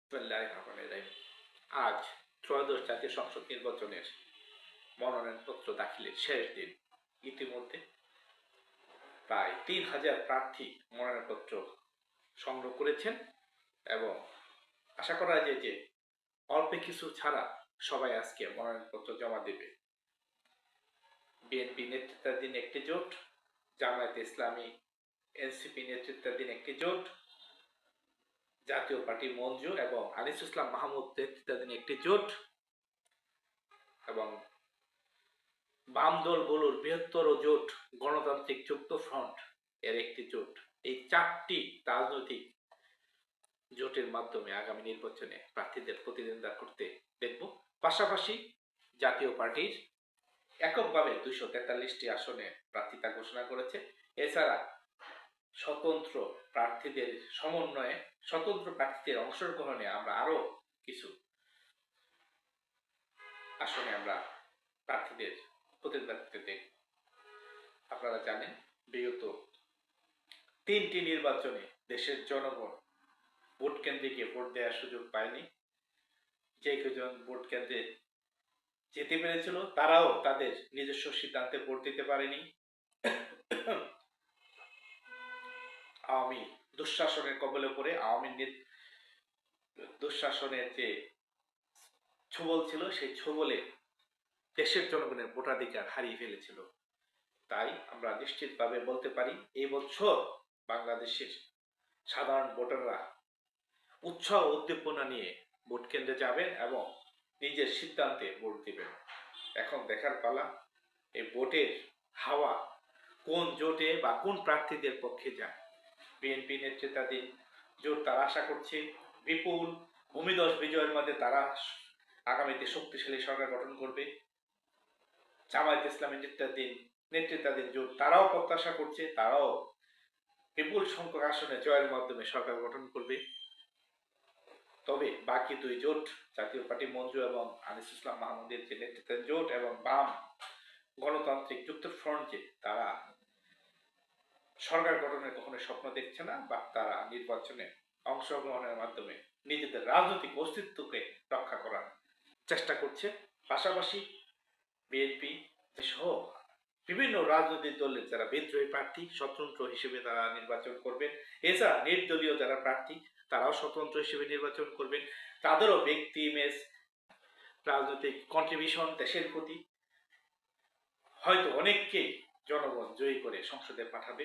বিসমিল্লাহির রহমানির রহিম। আজ ত্রয়োদশ জাতীয় সংসদ নির্বাচনের মনোনয়নপত্র দাখিলের শেষ দিন। ইতিমধ্যে প্রায় ৩,০০০ প্রার্থী মনোনয়নপত্র সংগ্রহ করেছেন এবং আশা করা যায় যে অল্প কিছু ছাড়া সবাই আজকে মনোনয়নপত্র জমা দেবে। বিএনপি নেতৃত্বাধীন একটি জোট, জামায়াতে ইসলামী এনসিপি নেতৃত্বাধীন একটি জোট, জাতীয় পার্টি মঞ্জু এবং আনিসুল ইসলাম মাহমুদ নেতৃত্বাধীন একটি জোট এবং বাম দলগুলোর বৃহত্তর জোট গণতান্ত্রিক যুক্ত ফ্রন্ট এর একটি জোট, এই 4টি রাজনৈতিক জোটের মাধ্যমে আগামী নির্বাচনে প্রার্থীদের প্রতিদ্বন্দ্বিতা করতে দেখব। পাশাপাশি জাতীয় পার্টির এককভাবে 243টি আসনে প্রার্থিতা ঘোষণা করেছে। এছাড়া স্বতন্ত্র প্রার্থীদের সমন্বয়ে, স্বতন্ত্র প্রার্থীদের অংশগ্রহণে আমরা আরো কিছু আসনে আমরা প্রার্থীদের প্রতিদ্বন্দ্বিতা দেখব। আপনারা জানেন, বিগত 3টি নির্বাচনে দেশের জনগণ ভোট কেন্দ্রে গিয়ে ভোট দেওয়ার সুযোগ পায়নি। যে কজন ভোট কেন্দ্রে যেতে পেরেছিল তারাও তাদের নিজস্ব সিদ্ধান্তে ভোট দিতে পারেনি। আওয়ামী দুঃশাসনের কবলে পড়ে আওয়ামী দুঃশাসনের যে ছোবল ছিল, সেই ছোবলে দেশের জনগণের ভোটাধিকার হারিয়ে ফেলেছিল। তাই আমরা নিশ্চিতভাবে বলতে পারি, এই বছর বাংলাদেশের সাধারণ ভোটাররা উৎসাহ উদ্দীপনা নিয়ে ভোট কেন্দ্রে যাবেন এবং নিজের সিদ্ধান্তে ভোট দিবেন। এখন দেখার পালা, এই ভোটের হাওয়া কোন জোটে বা কোন প্রার্থীদের পক্ষে যায়। বিএনপি নেতৃত্বাধীন জোট তারা আশা করছে বিপুল ভূমিধস বিজয়ের মধ্যে তারা আগামীতে শক্তিশালী সরকার গঠন করবে। জামায়াতে ইসলামী নেতৃত্বাধীন জোট তারাও প্রত্যাশা করছে তারাও বিপুল সংখ্যক আসনে জয়ের মাধ্যমে সরকার গঠন করবে। তবে বাকি দুই জোট, জাতীয় পার্টি মঞ্জু এবং আনিসুল ইসলাম মাহমুদের যে নেতৃত্বের জোট এবং বাম গণতান্ত্রিক যুক্ত ফ্রন্ট, যে তারা সরকার গঠনের কখনো স্বপ্ন দেখছে না বা তারা নির্বাচনে অংশগ্রহণের মাধ্যমে নিজেদের রাজনৈতিক অস্তিত্বকে রক্ষা করার চেষ্টা করছে। পাশাপাশি বিএনপি সহ বিভিন্ন রাজনৈতিক দলের যারা বিদ্রোহী প্রার্থী স্বতন্ত্র হিসেবে তারা নির্বাচন করবেন। এছাড়া নির্দলীয় যারা প্রার্থী তারাও স্বতন্ত্র হিসেবে নির্বাচন করবেন। তাদেরও ব্যক্তি ইমেজ, রাজনৈতিক কন্ট্রিবিউশন দেশের প্রতি হয়তো অনেককেই জনগণ জয়ী করে সংসদে পাঠাবে।